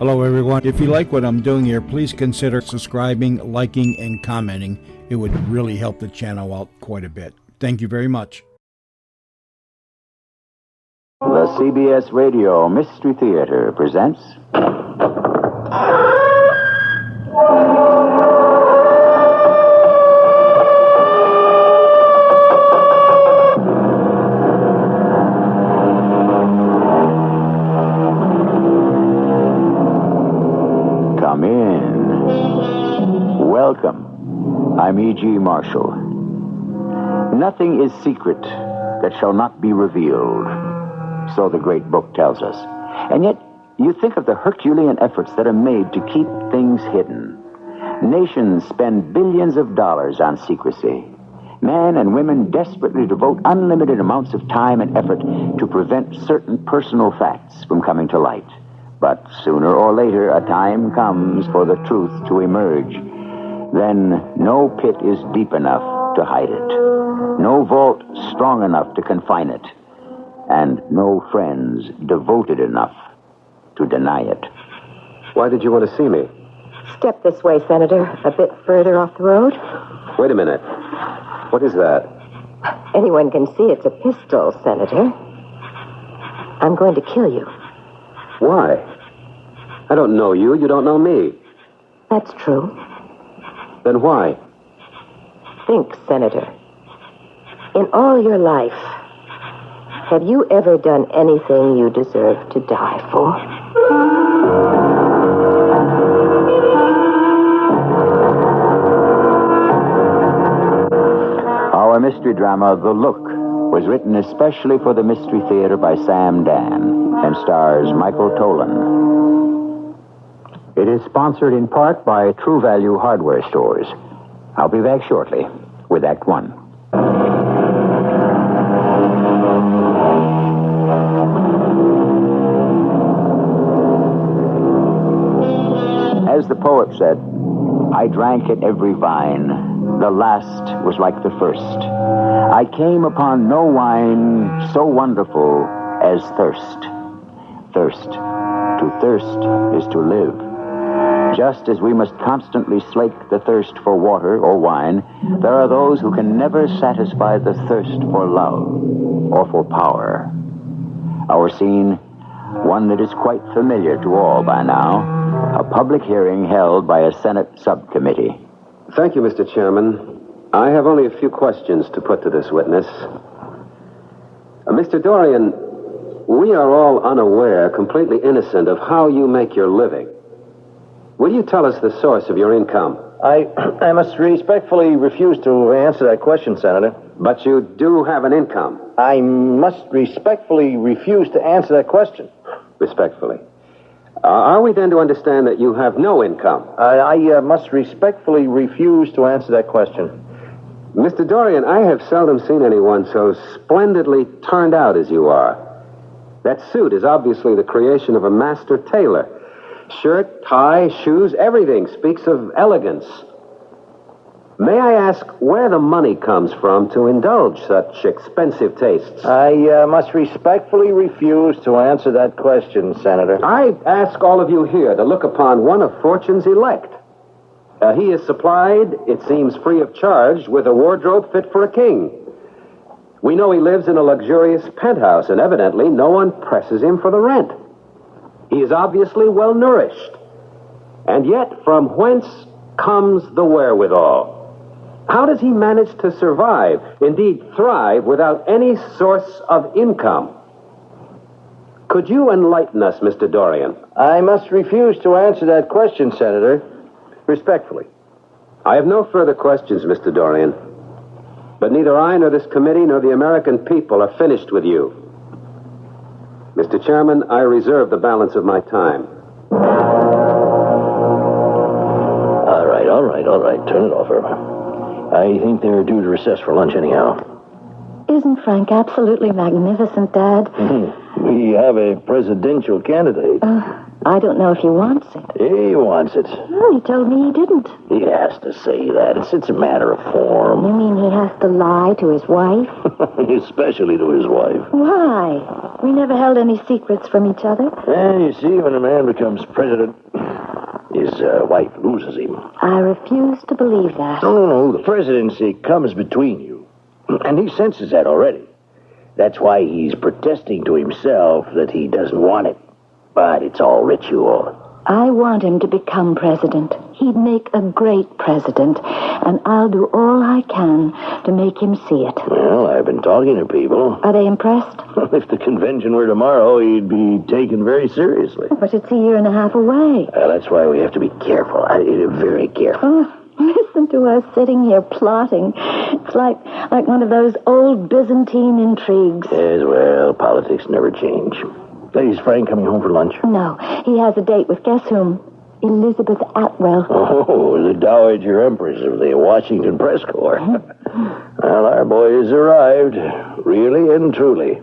Hello, everyone. If you like what I'm doing here, please consider subscribing, liking, and commenting. It would really help the channel out quite a bit. Thank you very much. The CBS Radio Mystery Theater presents... Come in. Welcome. I'm E.G. Marshall. Nothing is secret that shall not be revealed. So the great book tells us. And yet, you think of the Herculean efforts that are made to keep things hidden. Nations spend billions of dollars on secrecy. Men and women desperately devote unlimited amounts of time and effort to prevent certain personal facts from coming to light. But sooner or later, a time comes for the truth to emerge. Then no pit is deep enough to hide it. No vault strong enough to confine it. And no friends devoted enough to deny it. Why did you want to see me? Step this way, Senator. A bit further off the road. Wait a minute. What is that? Anyone can see it's a pistol, Senator. I'm going to kill you. Why? I don't know you. You don't know me. That's true. Then why? Think, Senator. In all your life, have you ever done anything you deserve to die for? Our mystery drama, The Look, was written especially for the Mystery Theater by Sam Dan and stars Michael Tolan. It is sponsored in part by True Value Hardware Stores. I'll be back shortly with Act One. As the poet said, I drank at every vine. The last was like the first. I came upon no wine so wonderful as thirst. Thirst. To thirst is to live. Just as we must constantly slake the thirst for water or wine, there are those who can never satisfy the thirst for love or for power. Our scene, one that is quite familiar to all by now, a public hearing held by a Senate subcommittee. Thank you, Mr. Chairman. I have only a few questions to put to this witness. Mr. Dorian, we are all unaware, completely innocent of how you make your living. Will you tell us the source of your income? I must respectfully refuse to answer that question, Senator. But you do have an income. I must respectfully refuse to answer that question. Respectfully. Are we then to understand that you have no income? I must respectfully refuse to answer that question. Mr. Dorian, I have seldom seen anyone so splendidly turned out as you are. That suit is obviously the creation of a master tailor. Shirt, tie, shoes, everything speaks of elegance. May I ask where the money comes from to indulge such expensive tastes? I must respectfully refuse to answer that question, Senator. I ask all of you here to look upon one of Fortune's elect. He is supplied, it seems free of charge, with a wardrobe fit for a king. We know he lives in a luxurious penthouse, and evidently no one presses him for the rent. He is obviously well-nourished. And yet, from whence comes the wherewithal? How does he manage to survive, indeed thrive, without any source of income? Could you enlighten us, Mr. Dorian? I must refuse to answer that question, Senator. Respectfully. I have no further questions, Mr. Dorian. But neither I nor this committee nor the American people are finished with you. Mr. Chairman, I reserve the balance of my time. All right. Turn it off, Irma. I think they're due to recess for lunch anyhow. Isn't Frank absolutely magnificent, Dad? We have a presidential candidate. I don't know if he wants it. He wants it. Well, he told me he didn't. He has to say that. It's a matter of form. You mean he has to lie to his wife? Especially to his wife. Why? We never held any secrets from each other. And you see, when a man becomes president, his wife loses him. I refuse to believe that. No, the presidency comes between you. And he senses that already. That's why he's protesting to himself that he doesn't want it. But it's all ritual. I want him to become president. He'd make a great president, and I'll do all I can to make him see it. Well, I've been talking to people. Are they impressed? If the convention were tomorrow, he'd be taken very seriously. But it's a year and a half away. That's why we have to be careful. Very careful. Oh, listen to us sitting here plotting. It's like one of those old Byzantine intrigues. Yes, well, politics never change. Is Frank coming home for lunch? No, he has a date with guess whom? Elizabeth Atwell. Oh, the Dowager Empress of the Washington Press Corps. Well, our boy has arrived, really and truly.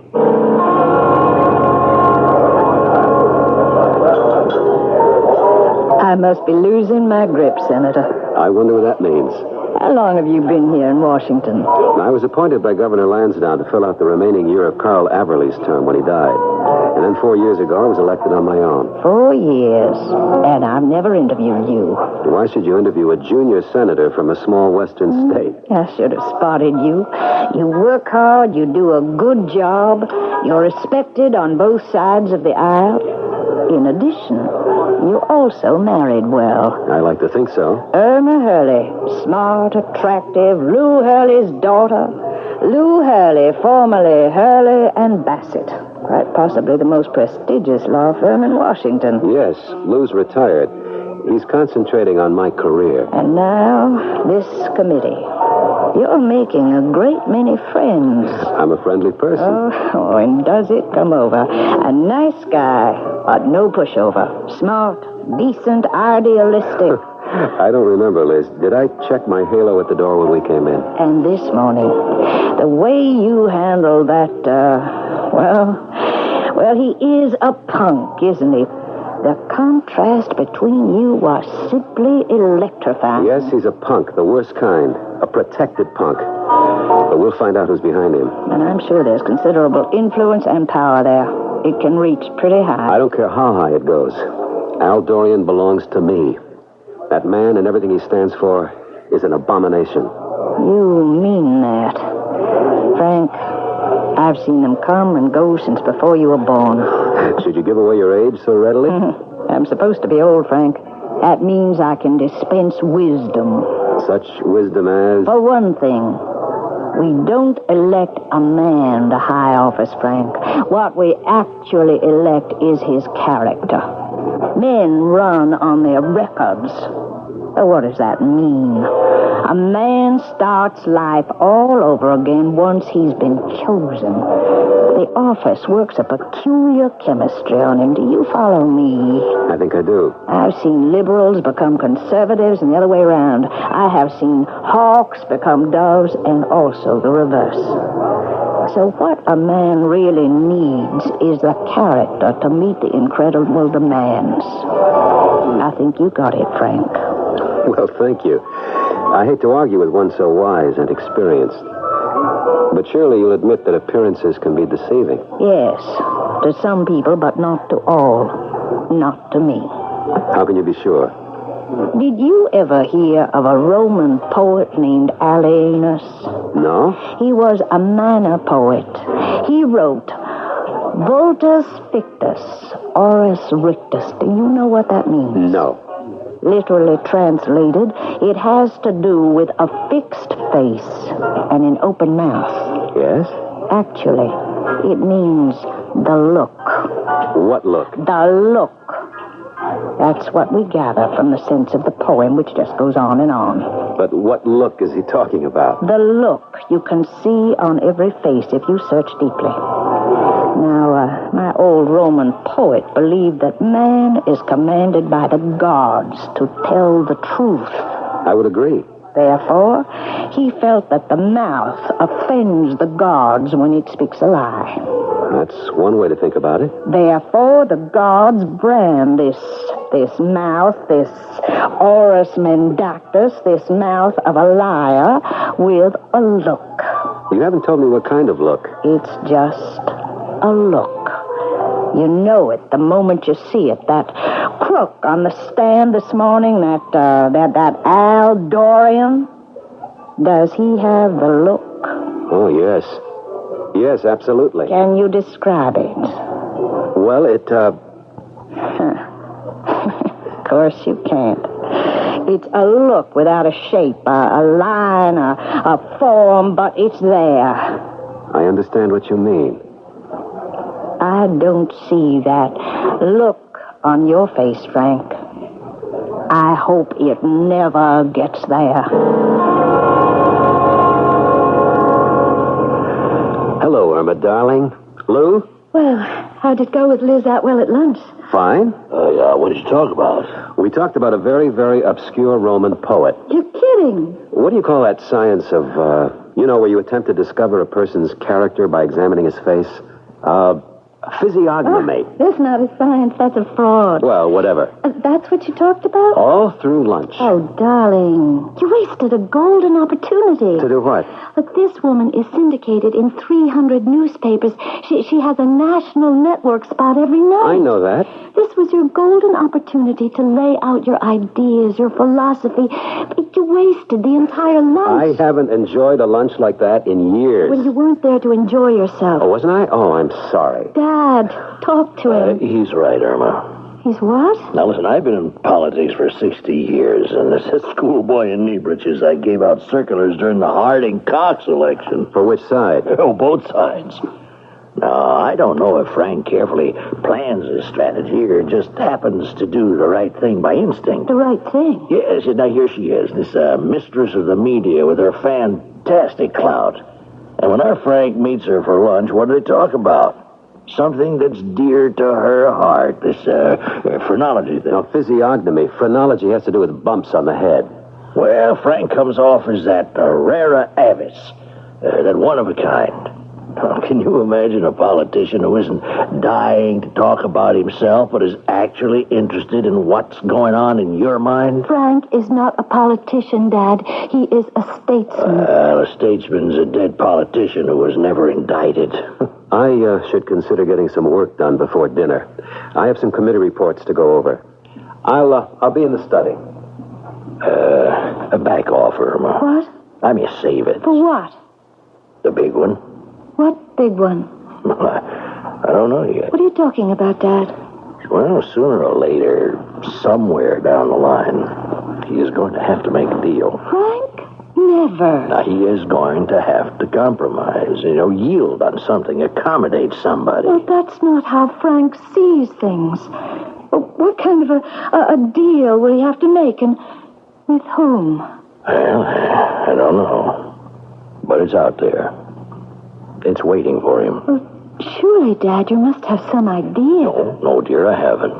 I must be losing my grip, Senator. I wonder what that means. How long have you been here in Washington? I was appointed by Governor Lansdowne to fill out the remaining year of Carl Averly's term when he died. And then 4 years ago, I was elected on my own. 4 years. And I've never interviewed you. Why should you interview a junior senator from a small western state? I should have spotted you. You work hard, you do a good job, you're respected on both sides of the aisle. In addition, you also married well. I like to think so. Irma Hurley, smart, attractive, Lou Hurley's daughter. Lou Hurley, formerly Hurley and Bassett. Quite possibly the most prestigious law firm in Washington. Yes, Lou's retired. He's concentrating on my career. And now, this committee. You're making a great many friends. I'm a friendly person. Oh, and does it come over. A nice guy, but no pushover. Smart, decent, idealistic. I don't remember, Liz. Did I check my halo at the door when we came in? And this morning, the way you handle that, well, he is a punk, isn't he? The contrast between you was simply electrifying. Yes, he's a punk, the worst kind. A protected punk. But we'll find out who's behind him. And I'm sure there's considerable influence and power there. It can reach pretty high. I don't care how high it goes. Al Dorian belongs to me. That man and everything he stands for is an abomination. You mean that. Frank, I've seen them come and go since before you were born. Should you give away your age so readily? I'm supposed to be old, Frank. That means I can dispense wisdom. Such wisdom as... For one thing, we don't elect a man to high office, Frank. What we actually elect is his character. Men run on their records. What does that mean? A man starts life all over again once he's been chosen. The office works a peculiar chemistry on him. Do you follow me? I think I do. I've seen liberals become conservatives and the other way around. I have seen hawks become doves and also the reverse. So what a man really needs is the character to meet the incredible demands. I think you got it, Frank. Well, thank you. I hate to argue with one so wise and experienced. But surely you'll admit that appearances can be deceiving. Yes, to some people, but not to all. Not to me. How can you be sure? Did you ever hear of a Roman poet named Alienus? No? He was a manner poet. He wrote, Vultus Fictus, Oris Rictus. Do you know what that means? No. Literally translated, it has to do with a fixed face and an open mouth. Yes? Actually, it means the look. What look? The look. That's what we gather from the sense of the poem, which just goes on and on. But what look is he talking about? The look you can see on every face if you search deeply. Now, my old Roman poet believed that man is commanded by the gods to tell the truth. I would agree. Therefore, he felt that the mouth offends the gods when it speaks a lie. That's one way to think about it. Therefore, the gods brand this mouth, this Oris Mendactus, this mouth of a liar, with a look. You haven't told me what kind of look. It's just a look. You know it the moment you see it. That crook on the stand this morning, that Al Dorian. Does he have the look? Oh, yes. Yes, absolutely. Can you describe it? Well, it, Of course you can't. It's a look without a shape, a line, a form, but it's there. I understand what you mean. I don't see that look on your face, Frank. I hope it never gets there. Hello, Irma, darling. Lou? Well, how'd it go with Liz Atwell at lunch? Fine. Yeah, what did you talk about? We talked about a very, very obscure Roman poet. You're kidding. What do you call that science of, where you attempt to discover a person's character by examining his face? Physiognomy. That's not a science, that's a fraud. Well, whatever. That's what you talked about? All through lunch. Oh, darling. You wasted a golden opportunity. To do what? Look, this woman is syndicated in 300 newspapers. She has a national network spot every night. I know that. This was your golden opportunity to lay out your ideas, your philosophy. But you wasted the entire lunch. I haven't enjoyed a lunch like that in years. When you weren't there to enjoy yourself. Oh, wasn't I? Oh, I'm sorry. Dad, talk to him. He's right, Irma. He's what? Now, listen, I've been in politics for 60 years, and as a schoolboy in knee breeches, I gave out circulars during the Harding-Cox election. For which side? Oh, both sides. Now, I don't know if Frank carefully plans his strategy or just happens to do the right thing by instinct. The right thing. Yes, now here she is, this mistress of the media with her fantastic clout. And when our Frank meets her for lunch, what do they talk about? Something that's dear to her heart, this phrenology thing. Now, physiognomy. Phrenology has to do with bumps on the head. Well, Frank comes off as that rara avis, that one of a kind. Now, can you imagine a politician who isn't dying to talk about himself, but is actually interested in what's going on in your mind? Frank is not a politician, Dad. He is a statesman. Well, a statesman's a dead politician who was never indicted. I should consider getting some work done before dinner. I have some committee reports to go over. I'll be in the study. Back off, Irma. What? I mean, save it. For what? The big one? What big one? I don't know yet. What are you talking about, Dad? Well, sooner or later, somewhere down the line, he is going to have to make a deal. Frank? Never. Now, he is going to have to compromise, yield on something, accommodate somebody. Well, that's not how Frank sees things. What kind of a deal will he have to make, and with whom? Well, I don't know. But it's out there. It's waiting for him. Well, surely, Dad, you must have some idea. No, dear, I haven't.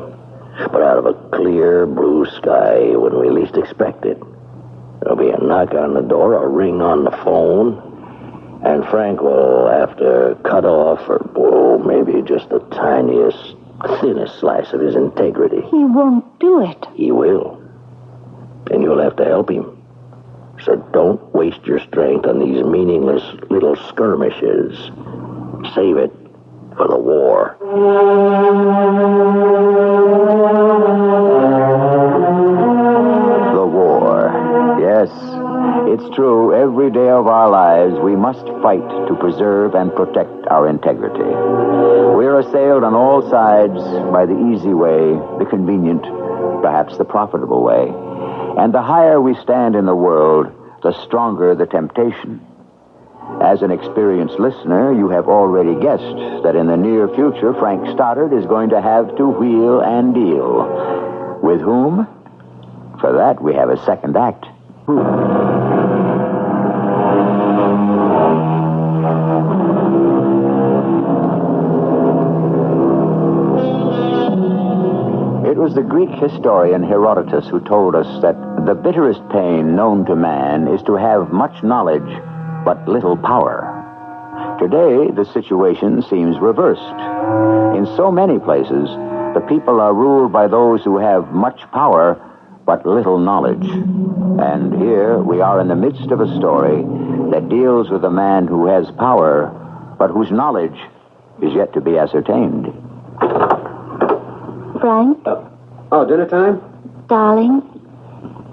But out of a clear blue sky when we least expect it. There'll be a knock on the door, a ring on the phone, and Frank will have to cut off, or maybe just the tiniest, thinnest slice of his integrity. He won't do it. He will. And you'll have to help him. So don't waste your strength on these meaningless little skirmishes. Save it for the war. The war. Yes, it's true. Every day of our lives, we must fight to preserve and protect our integrity. We are assailed on all sides by the easy way, the convenient, perhaps the profitable way. And the higher we stand in the world, the stronger the temptation. As an experienced listener, you have already guessed that in the near future, Frank Stoddard is going to have to wheel and deal. With whom? For that, we have a second act. It was the Greek historian Herodotus who told us that the bitterest pain known to man is to have much knowledge but little power. Today, the situation seems reversed. In so many places, the people are ruled by those who have much power but little knowledge. And here we are in the midst of a story that deals with a man who has power but whose knowledge is yet to be ascertained. Frank, Dinner time? darling,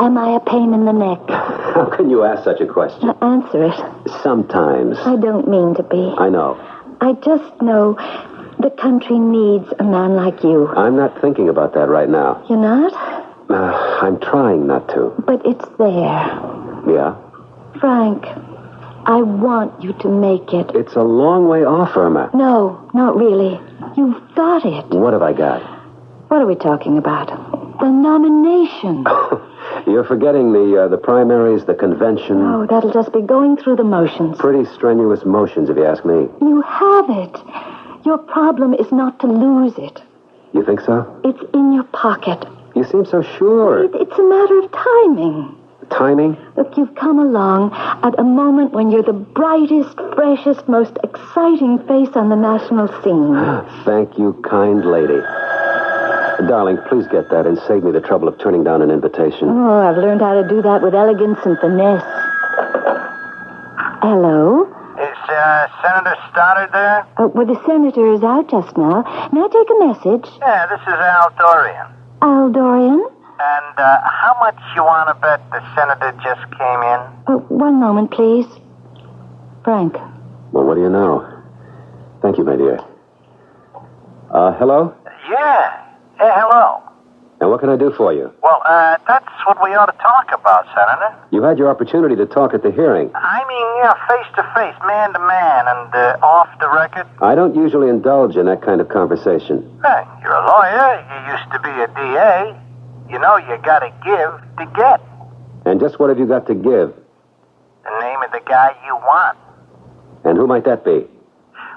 am I a pain in the neck? How can you ask such a question? Answer it. Sometimes. I don't mean to be. I know. I just know the country needs a man like you. I'm not thinking about that right now. You're not? I'm trying not to. But it's there. Yeah? Frank, I want you to make it. It's a long way off, Irma. No, not really. You've got it. What have I got? What are we talking about? The nomination. You're forgetting the primaries, the convention. Oh, that'll just be going through the motions. Pretty strenuous motions, if you ask me. You have it. Your problem is not to lose it. You think so? It's in your pocket. You seem so sure. It's a matter of timing. Timing? Look, you've come along at a moment when you're the brightest, freshest, most exciting face on the national scene. Thank you, kind lady. Darling, please get that and save me the trouble of turning down an invitation. Oh, I've learned how to do that with elegance and finesse. Hello? Is Senator Stoddard there? Well, the senator is out just now. May I take a message? Yeah, this is Al Dorian. Al Dorian? And how much you want to bet the senator just came in? One moment, please. Frank. Well, what do you know? Thank you, my dear. Hello? Yeah. Hey, hello. And what can I do for you? Well, that's what we ought to talk about, Senator. You had your opportunity to talk at the hearing. I mean, yeah, face to face, man to man, and off the record. I don't usually indulge in that kind of conversation. Hey, you're a lawyer. You used to be a DA. You know you gotta give to get. And just what have you got to give? The name of the guy you want. And who might that be?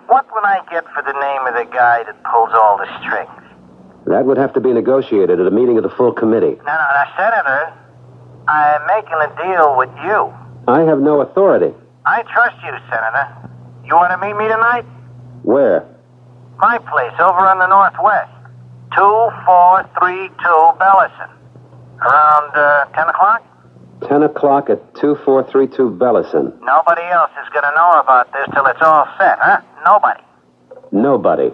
What would I get for the name of the guy that pulls all the strings? That would have to be negotiated at a meeting of the full committee. No, Senator, I'm making a deal with you. I have no authority. I trust you, Senator. You want to meet me tonight? Where? My place over in the Northwest. 2432 Bellison. Around 10 o'clock? 10 o'clock at 2432 Bellison. Nobody else is going to know about this till it's all set, huh? Nobody. Nobody.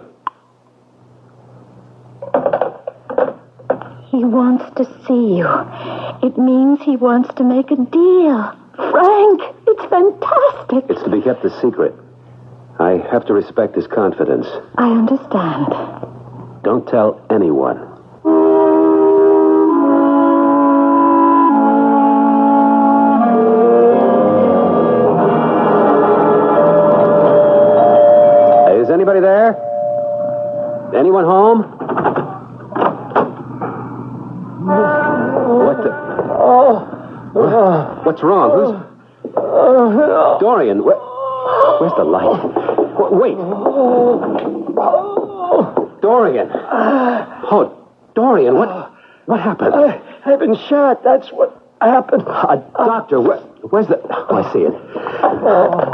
He wants to see you. It means he wants to make a deal. Frank, it's fantastic. It's to be kept a secret. I have to respect his confidence. I understand. Don't tell anyone. Is anybody there? Anyone home? What the... What's wrong? Who's... Dorian, where's the light? Wait. Dorian. Oh, Dorian, what happened? I've been shot. That's what happened. Doctor, where's the... Oh, I see it.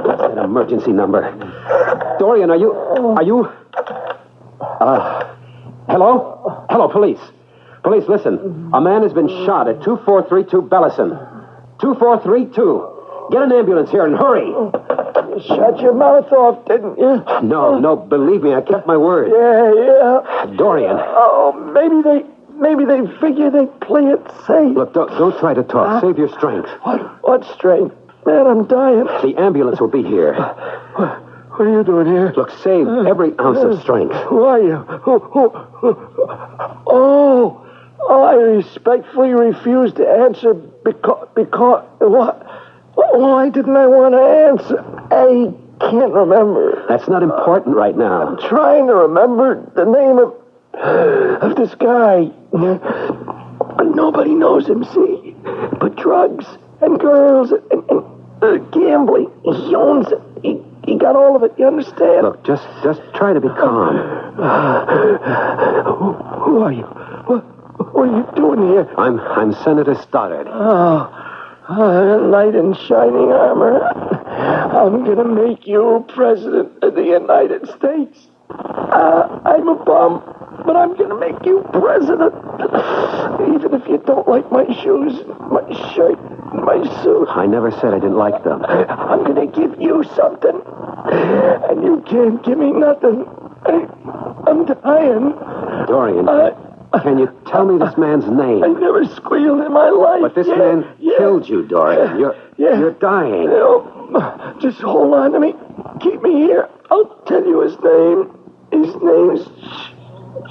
That's an emergency number. Dorian, are you... Hello? Hello, police. Police, listen. A man has been shot at 2432 Bellison. 2432. Get an ambulance here and hurry. You shut your mouth off, didn't you? No, believe me, I kept my word. Yeah. Dorian. Oh, maybe they figure they play it safe. Look, don't try to talk. Save your strength. What strength? Man, I'm dying. The ambulance will be here. What are you doing here? Look, save every ounce of strength. Who are you? Oh, I respectfully refuse to answer because what? Why didn't I want to answer? I can't remember. That's not important right now. I'm trying to remember the name of this guy. But nobody knows him, see? But drugs and girls and gambling. He owns it. He got all of it, you understand? Look, just try to be calm. Who are you? What are you doing here? I'm Senator Stoddard. Knight in shining armor. I'm gonna make you president of the United States. I'm a bum, but I'm gonna make you president. Even if you don't like my shoes, my shirt, my suit. I never said I didn't like them. I'm gonna give you something, and you can't give me nothing. I'm dying. Dorian, can you tell me this man's name? I never squealed in my life. But this man killed you, Dorian. You're dying. Just hold on to me. Keep me here. I'll tell you his name. His name's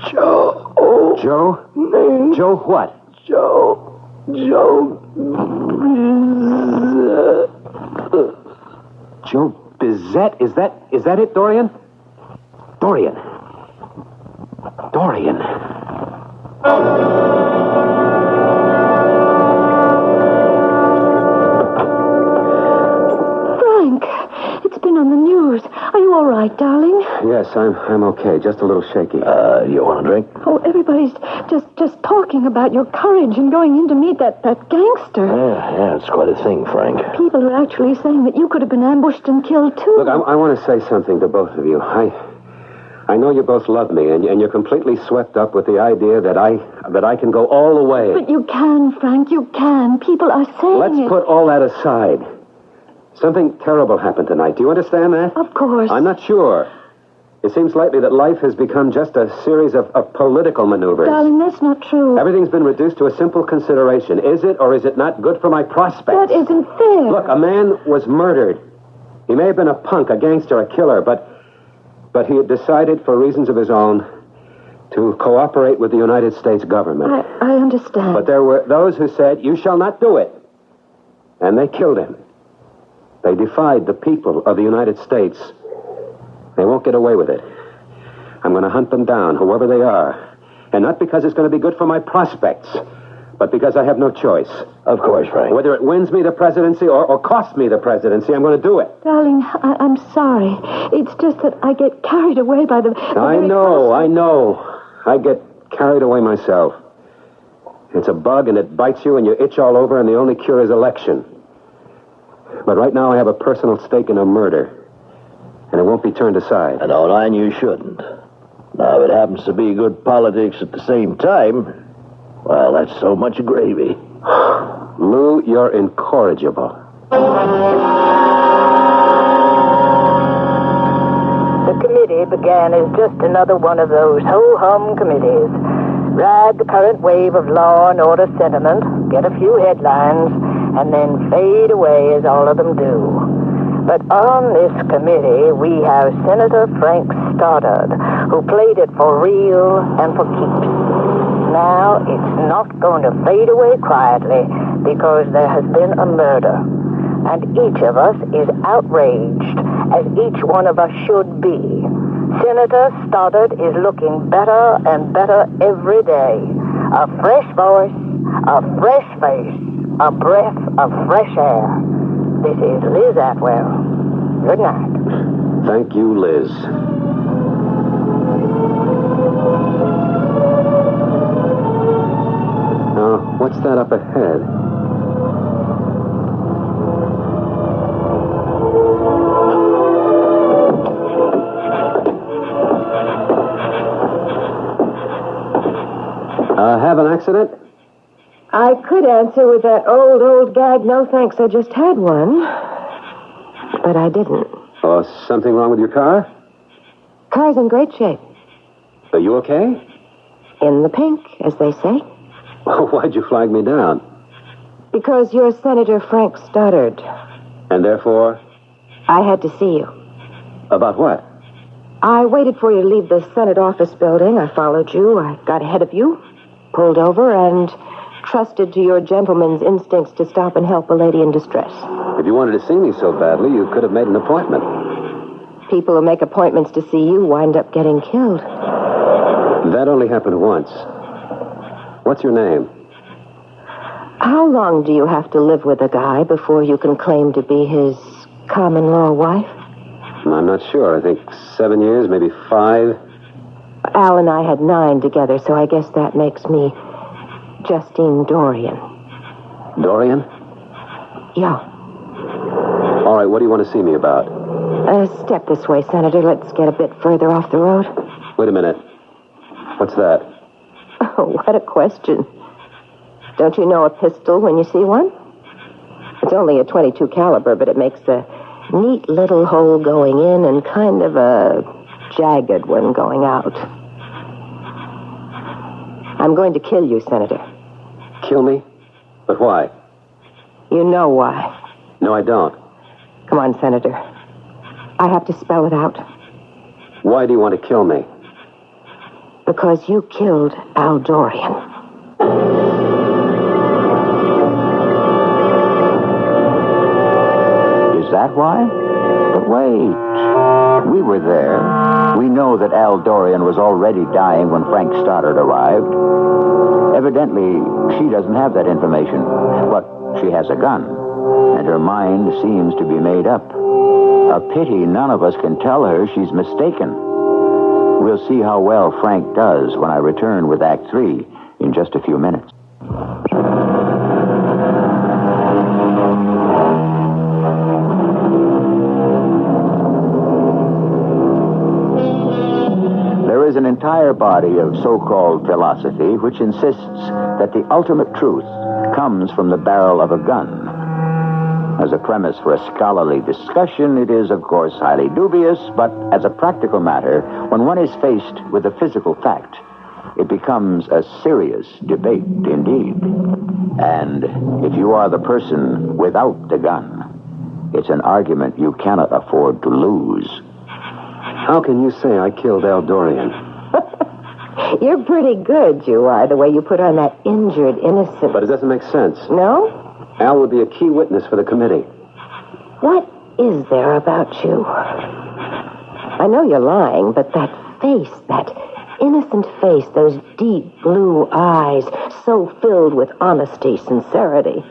Joe. Joe? Name? Joe what? Joe. Joe Bizet? Is that it, Dorian? Dorian. Frank, it's been on the news. Are you all right, darling? Yes, I'm okay. Just a little shaky. You want a drink? Oh, everybody's just talking about your courage in going in to meet that gangster. Yeah, it's quite a thing, Frank. People are actually saying that you could have been ambushed and killed, too. Look, I want to say something to both of you. I know you both love me, and you're completely swept up with the idea that I can go all the way. But you can, Frank, you can. People are saying Let's put all that aside. Something terrible happened tonight. Do you understand that? Of course. I'm not sure. It seems lately that life has become just a series of political maneuvers. Darling, that's not true. Everything's been reduced to a simple consideration. Is it or is it not good for my prospects? That isn't fair. Look, a man was murdered. He may have been a punk, a gangster, a killer, but he had decided, for reasons of his own, to cooperate with the United States government. I understand. But there were those who said, "You shall not do it." And they killed him. They defied the people of the United States. They won't get away with it. I'm going to hunt them down, whoever they are. And not because it's going to be good for my prospects, but because I have no choice. Of course, Frank. Whether it wins me the presidency or costs me the presidency, I'm going to do it. Darling, I'm sorry. It's just that I get carried away by the I know. I get carried away myself. It's a bug, and it bites you, and you itch all over, and the only cure is election. But right now I have a personal stake in a murder, and it won't be turned aside. And all I knew shouldn't. Now, if it happens to be good politics at the same time, well, that's so much gravy. Lou, you're incorrigible. The committee began as just another one of those ho-hum committees. Ride the current wave of law and order sentiment, get a few headlines, and then fade away as all of them do. But on this committee, we have Senator Frank Stoddard, who played it for real and for keeps. Now, it's not going to fade away quietly because there has been a murder. And each of us is outraged, as each one of us should be. Senator Stoddard is looking better and better every day. A fresh voice, a fresh face, a breath of fresh air. This is Liz Atwell. Good night. Thank you, Liz. Now, what's that up ahead? Have an accident? I could answer with that old gag, no thanks, I just had one. But I didn't. Oh, something wrong with your car? Car's in great shape. Are you okay? In the pink, as they say. Oh, why'd you flag me down? Because you're Senator Frank Stoddard. And therefore? I had to see you. About what? I waited for you to leave the Senate office building. I followed you. I got ahead of you, pulled over, and trusted to your gentleman's instincts to stop and help a lady in distress. If you wanted to see me so badly, you could have made an appointment. People who make appointments to see you wind up getting killed. That only happened once. What's your name? How long do you have to live with a guy before you can claim to be his common-law wife? I'm not sure. I think 7 years, maybe 5. Al and I had 9 together, so I guess that makes me Justine Dorian. Dorian? Yeah. All right, what do you want to see me about? Step this way, Senator. Let's get a bit further off the road. Wait a minute. What's that? Oh, what a question. Don't you know a pistol when you see one? It's only a .22 caliber, but it makes a neat little hole going in and kind of a jagged one going out. I'm going to kill you, Senator. Kill me? But why? You know why. No, I don't. Come on, Senator. I have to spell it out. Why do you want to kill me? Because you killed Al Dorian. Is that why? But wait. We were there. We know that Al Dorian was already dying when Frank Stoddard arrived. Evidently, she doesn't have that information. But she has a gun. And her mind seems to be made up. A pity none of us can tell her she's mistaken. We'll see how well Frank does when I return with Act 3 in just a few minutes. There is an entire body of so-called philosophy which insists that the ultimate truth comes from the barrel of a gun. As a premise for a scholarly discussion, it is, of course, highly dubious, but as a practical matter, when one is faced with a physical fact, it becomes a serious debate indeed. And if you are the person without the gun, it's an argument you cannot afford to lose. How can you say I killed Al Dorian? You're pretty good, you are, the way you put on that injured innocent. But it doesn't make sense. No? Al would be a key witness for the committee. What is there about you? I know you're lying, but that face, that innocent face, those deep blue eyes, so filled with honesty, sincerity.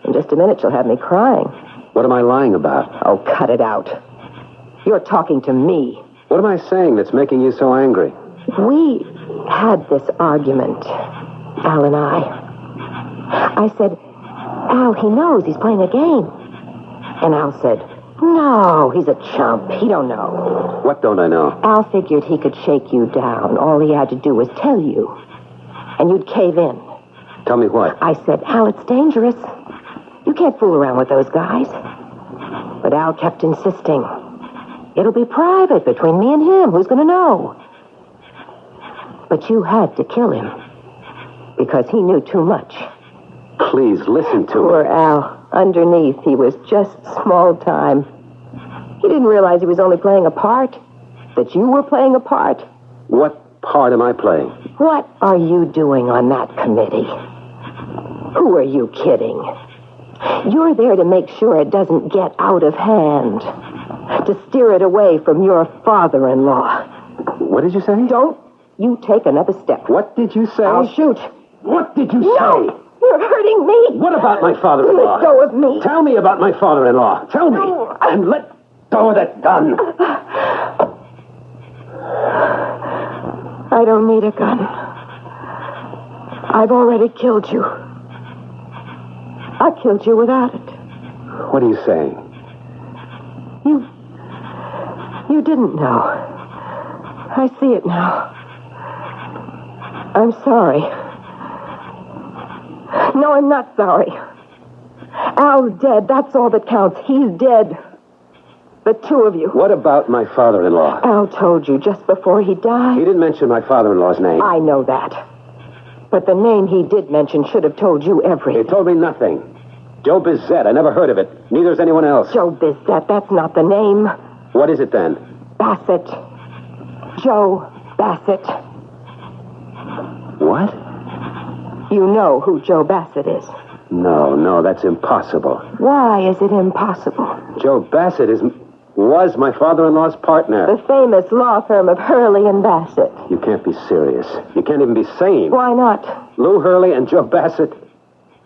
In just a minute, you'll have me crying. What am I lying about? Oh, cut it out. You're talking to me. What am I saying that's making you so angry? We had this argument, Al and I said, Al, he knows he's playing a game. And Al said, no, he's a chump. He don't know. What don't I know? Al figured he could shake you down. All he had to do was tell you. And you'd cave in. Tell me what? I said, Al, it's dangerous. You can't fool around with those guys. But Al kept insisting. It'll be private between me and him. Who's going to know? But you had to kill him. Because he knew too much. Please, listen to Poor me. Al. Underneath, he was just small time. He didn't realize he was only playing a part. That you were playing a part. What part am I playing? What are you doing on that committee? Who are you kidding? You're there to make sure it doesn't get out of hand. To steer it away from your father-in-law. What did you say? Don't you take another step. What did you say? I'll shoot. What did you No! say? You're hurting me. What about my father-in-law? Let go of me. Tell me about my father-in-law. Tell me. No. And let go of that gun. I don't need a gun. I've already killed you. I killed you without it. What are you saying? You didn't know. I see it now. I'm sorry. No, I'm not sorry. Al's dead. That's all that counts. He's dead. The two of you. What about my father-in-law? Al told you just before he died. He didn't mention my father-in-law's name. I know that. But the name he did mention should have told you everything. He told me nothing. Joe Bizet. I never heard of it. Neither has anyone else. Joe Bizet. That's not the name. What is it then? Bassett. Joe Bassett. What? You know who Joe Bassett is. No, that's impossible. Why is it impossible? Joe Bassett was my father-in-law's partner. The famous law firm of Hurley and Bassett. You can't be serious. You can't even be sane. Why not? Lou Hurley and Joe Bassett,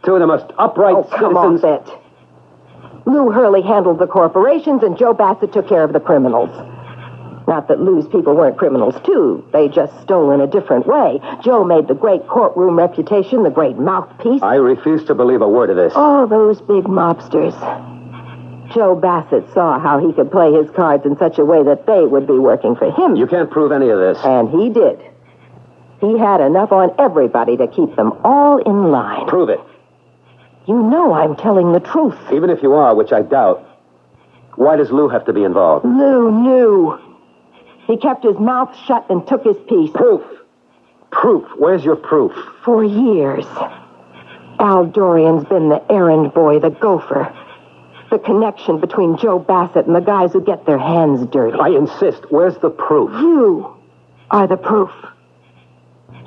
two of the most upright Come on, citizens. Bet. Lou Hurley handled the corporations and Joe Bassett took care of the criminals. Not that Lou's people weren't criminals, too. They just stole in a different way. Joe made the great courtroom reputation, the great mouthpiece. I refuse to believe a word of this. All those big mobsters. Joe Bassett saw how he could play his cards in such a way that they would be working for him. You can't prove any of this. And he did. He had enough on everybody to keep them all in line. Prove it. You know I'm telling the truth. Even if you are, which I doubt, why does Lou have to be involved? Lou knew. He kept his mouth shut and took his piece. Proof. Proof. Where's your proof? For years, Al Dorian's been the errand boy, the gopher. The connection between Joe Bassett and the guys who get their hands dirty. I insist. Where's the proof? You are the proof.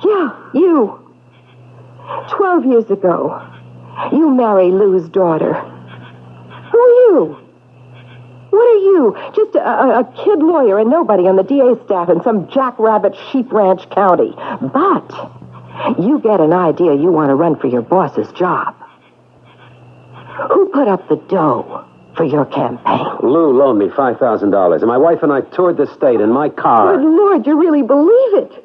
Yeah, you. 12 years ago, you marry Lou's daughter. Who are you? What are you? Just a kid lawyer and nobody on the DA staff in some jackrabbit sheep ranch county. But you get an idea you want to run for your boss's job. Who put up the dough for your campaign? Lou loaned me $5,000, and my wife and I toured the state in my car. Good Lord, you really believe it?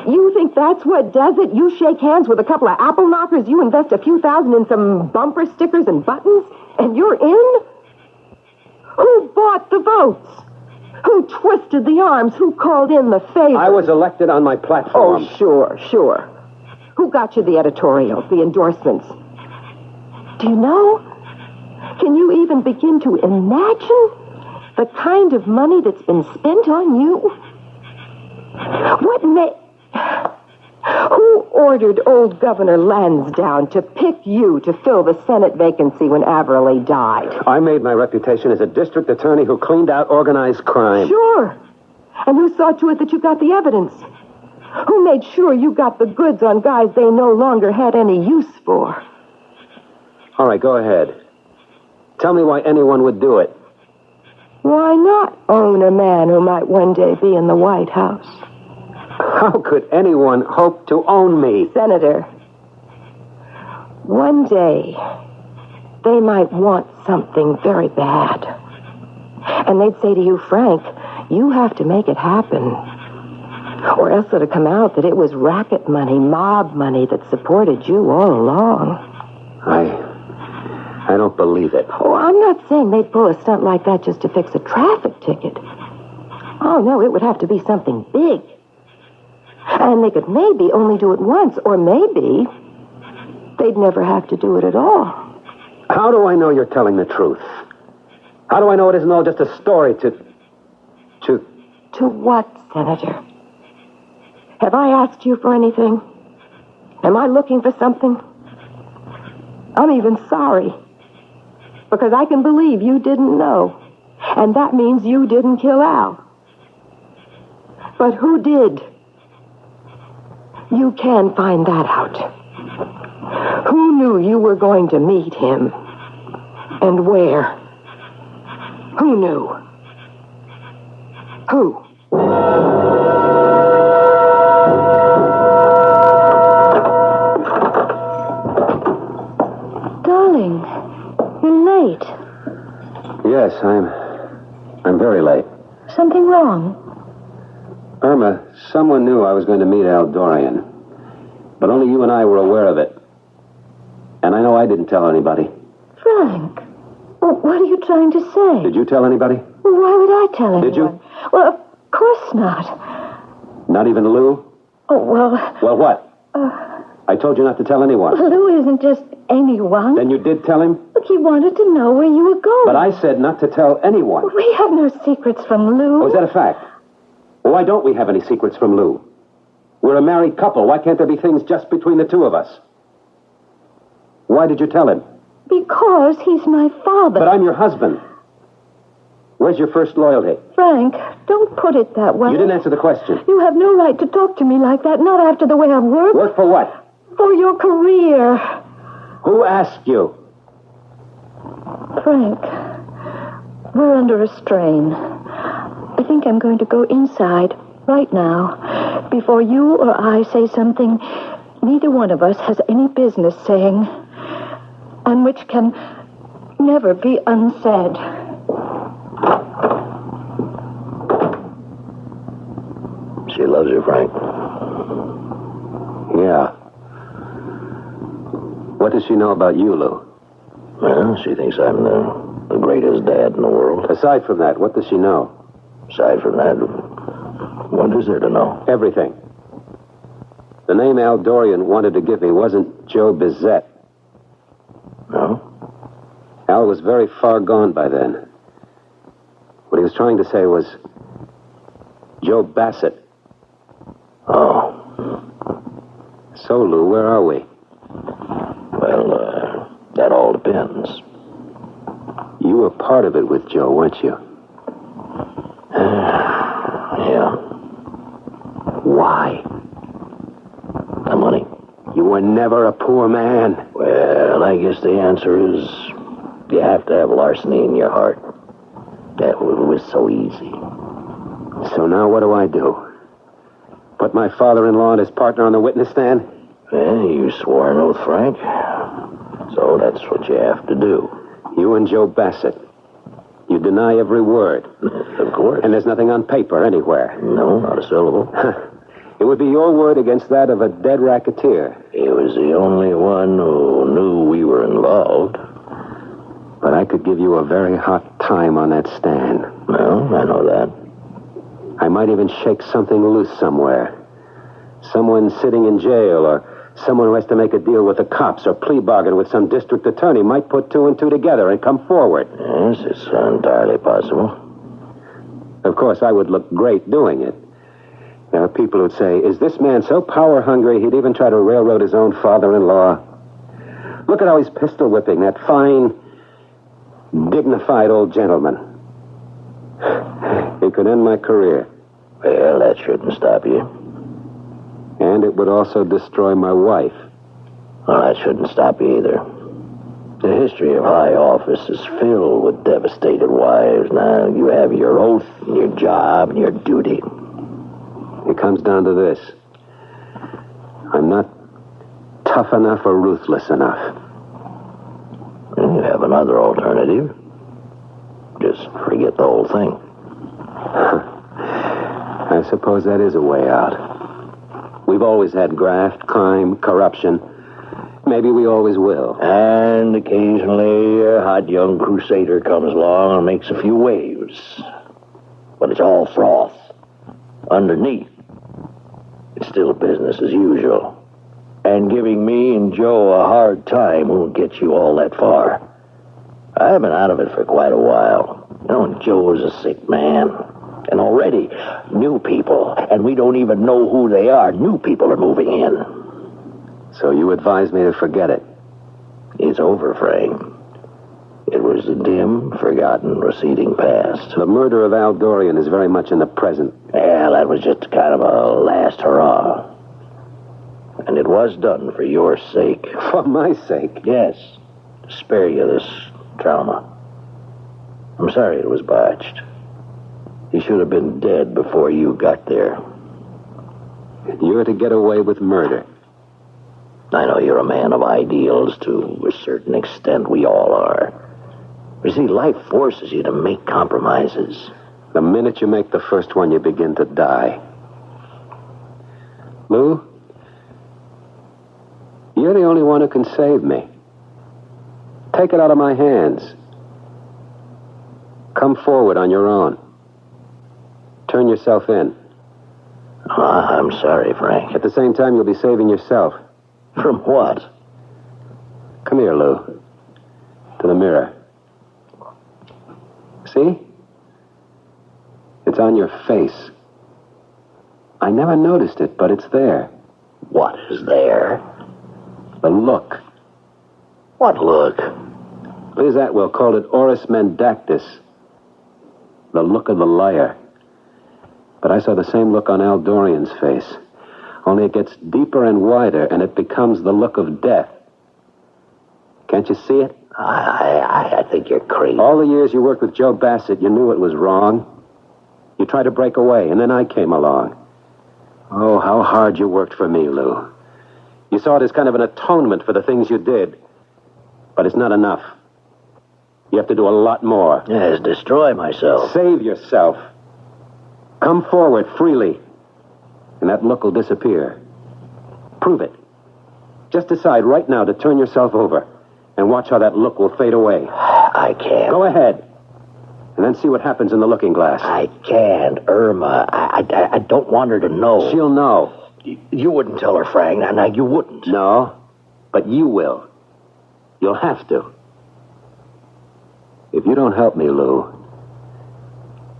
You think that's what does it? You shake hands with a couple of apple knockers, you invest a few thousand in some bumper stickers and buttons, and you're in? Who bought the votes? Who twisted the arms? Who called in the favors? I was elected on my platform. Oh, sure. Who got you the editorials, the endorsements? Do you know? Can you even begin to imagine the kind of money that's been spent on you? Who ordered old Governor Lansdowne to pick you to fill the Senate vacancy when Averly died? I made my reputation as a district attorney who cleaned out organized crime. Sure. And who saw to it that you got the evidence? Who made sure you got the goods on guys they no longer had any use for? All right, go ahead. Tell me why anyone would do it. Why not own a man who might one day be in the White House? How could anyone hope to own me? Senator, one day they might want something very bad. And they'd say to you, Frank, you have to make it happen. Or else it'll come out that it was racket money, mob money that supported you all along. I don't believe it. Oh, I'm not saying they'd pull a stunt like that just to fix a traffic ticket. Oh, no, it would have to be something big. And they could maybe only do it once, or maybe they'd never have to do it at all. How do I know you're telling the truth? How do I know it isn't all just a story to... To what, Senator? Have I asked you for anything? Am I looking for something? I'm even sorry. Because I can believe you didn't know. And that means you didn't kill Al. But who did? You can find that out. Who knew you were going to meet him? And where? Who knew? Who? Darling, you're late. Yes, I'm very late. Something wrong? Irma, someone knew I was going to meet Al Dorian. But only you and I were aware of it. And I know I didn't tell anybody. Frank, well, what are you trying to say? Did you tell anybody? Well, why would I tell anyone? Did you? Well, of course not. Not even Lou? Oh, well... Well, what? I told you not to tell anyone. Lou isn't just anyone. Then you did tell him? Look, he wanted to know where you were going. But I said not to tell anyone. We have no secrets from Lou. Oh, is that a fact? Well, why don't we have any secrets from Lou? We're a married couple. Why can't there be things just between the two of us? Why did you tell him? Because he's my father. But I'm your husband. Where's your first loyalty? Frank, don't put it that way. You didn't answer the question. You have no right to talk to me like that, not after the way I've worked. Work for what? For your career. Who asked you? Frank, we're under a strain. I think I'm going to go inside right now before you or I say something neither one of us has any business saying and which can never be unsaid. She loves you, Frank. Yeah. What does she know about you, Lou? Well, she thinks I'm the greatest dad in the world. Aside from that, what does she know? Aside from that, what is there to know? Everything. The name Al Dorian wanted to give me wasn't Joe Bizet. No? Al was very far gone by then. What he was trying to say was Joe Bassett. Oh, So, Lou, where are we? Well, that all depends. You were part of it with Joe, weren't you? Yeah. Why? The money. You were never a poor man. Well, I guess the answer is you have to have larceny in your heart. That was so easy. So now what do I do? Put my father-in-law and his partner on the witness stand? Well, you swore an oath, Frank. So that's what you have to do. You and Joe Bassett. You deny every word. Of course. And there's nothing on paper anywhere. No, not a syllable. It would be your word against that of a dead racketeer. He was the only one who knew we were involved. But I could give you a very hot time on that stand. Well, I know that. I might even shake something loose somewhere. Someone sitting in jail, or someone who has to make a deal with the cops or plea bargain with some district attorney might put two and two together and come forward. Yes, it's entirely possible. Of course, I would look great doing it. There are people who'd say, is this man so power-hungry he'd even try to railroad his own father-in-law? Look at how he's pistol-whipping that fine, dignified old gentleman. It could end my career. Well, that shouldn't stop you. And it would also destroy my wife. Well, that shouldn't stop you either. The history of high office is filled with devastated wives. Now, you have your oath, and your job, and your duty. It comes down to this. I'm not tough enough or ruthless enough. And you have another alternative. Just forget the whole thing. I suppose that is a way out. We've always had graft, crime, corruption. Maybe we always will. And occasionally a hot young crusader comes along and makes a few waves. But it's all froth. Underneath, it's still business as usual. And giving me and Joe a hard time won't get you all that far. I've been out of it for quite a while. You know, Joe is a sick man. And already, new people, and we don't even know who they are, new people are moving in. So you advise me to forget it? It's over, Frank. It was a dim, forgotten, receding past. The murder of Al Dorian is very much in the present. Yeah, that was just kind of a last hurrah. And it was done for your sake. For my sake? Yes. To spare you this trauma. I'm sorry it was botched. He should have been dead before you got there. You're to get away with murder. I know you're a man of ideals to a certain extent. We all are. You see, life forces you to make compromises. The minute you make the first one, you begin to die. Lou, you're the only one who can save me. Take it out of my hands. Come forward on your own. Turn yourself in. I'm sorry, Frank. At the same time, you'll be saving yourself. From what? Come here, Lou. To the mirror. See? It's on your face. I never noticed it, but it's there. What is there? The look. What look? Liz Atwell called it oris mendactis. The look of the liar. But I saw the same look on Al Dorian's face. Only it gets deeper and wider, and it becomes the look of death. Can't you see it? I think you're crazy. All the years you worked with Joe Bassett, you knew it was wrong. You tried to break away, and then I came along. Oh, how hard you worked for me, Lou. You saw it as kind of an atonement for the things you did. But it's not enough. You have to do a lot more. Yes, destroy myself. Save yourself. Come forward freely, and that look will disappear. Prove it. Just decide right now to turn yourself over, and watch how that look will fade away. I can't. Go ahead, and then see what happens in the looking glass. I can't, Irma. I don't want her to know. She'll know. You wouldn't tell her, Frank. Now, you wouldn't. No, but you will. You'll have to. If you don't help me, Lou,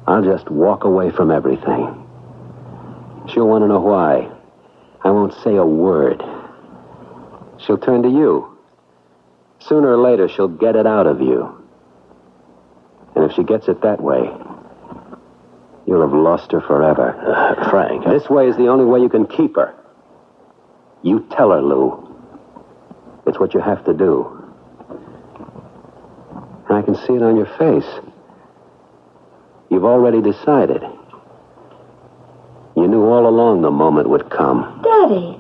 I'll just walk away from everything. She'll want to know why. I won't say a word. She'll turn to you. Sooner or later, she'll get it out of you. And if she gets it that way, you'll have lost her forever. Frank. This way is the only way you can keep her. You tell her, Lou. It's what you have to do. And I can see it on your face. You've already decided. You knew all along the moment would come. Daddy,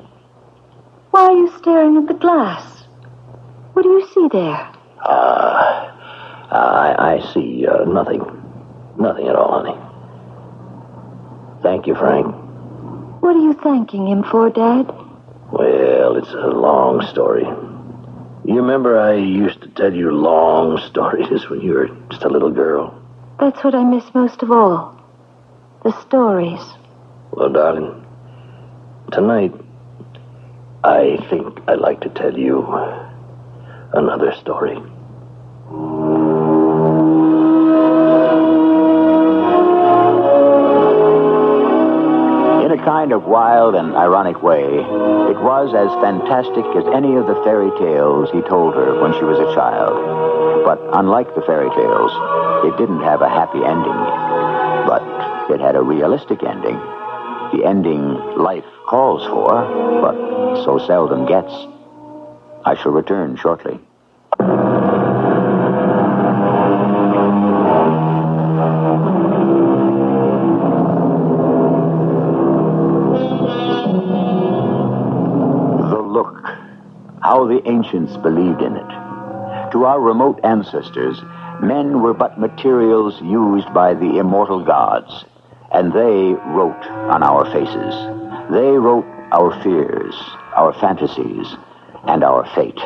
why are you staring at the glass? What do you see there? I see nothing. Nothing at all, honey. Thank you, Frank. What are you thanking him for, Dad? Well, it's a long story. You remember I used to tell you long stories when you were just a little girl? That's what I miss most of all. The stories. Well, darling, tonight, I think I'd like to tell you another story. In a kind of wild and ironic way, it was as fantastic as any of the fairy tales he told her when she was a child. But unlike the fairy tales, it didn't have a happy ending. But it had a realistic ending. The ending life calls for, but so seldom gets. I shall return shortly. How the ancients believed in it. To our remote ancestors, men were but materials used by the immortal gods, and they wrote on our faces. They wrote our fears, our fantasies, and our fate.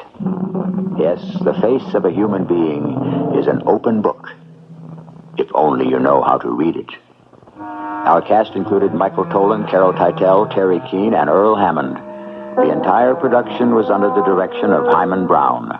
Yes, the face of a human being is an open book, if only you know how to read it. Our cast included Michael Tolan, Carol Teitel, Teri Keane, and Earl Hammond. The entire production was under the direction of Hyman Brown.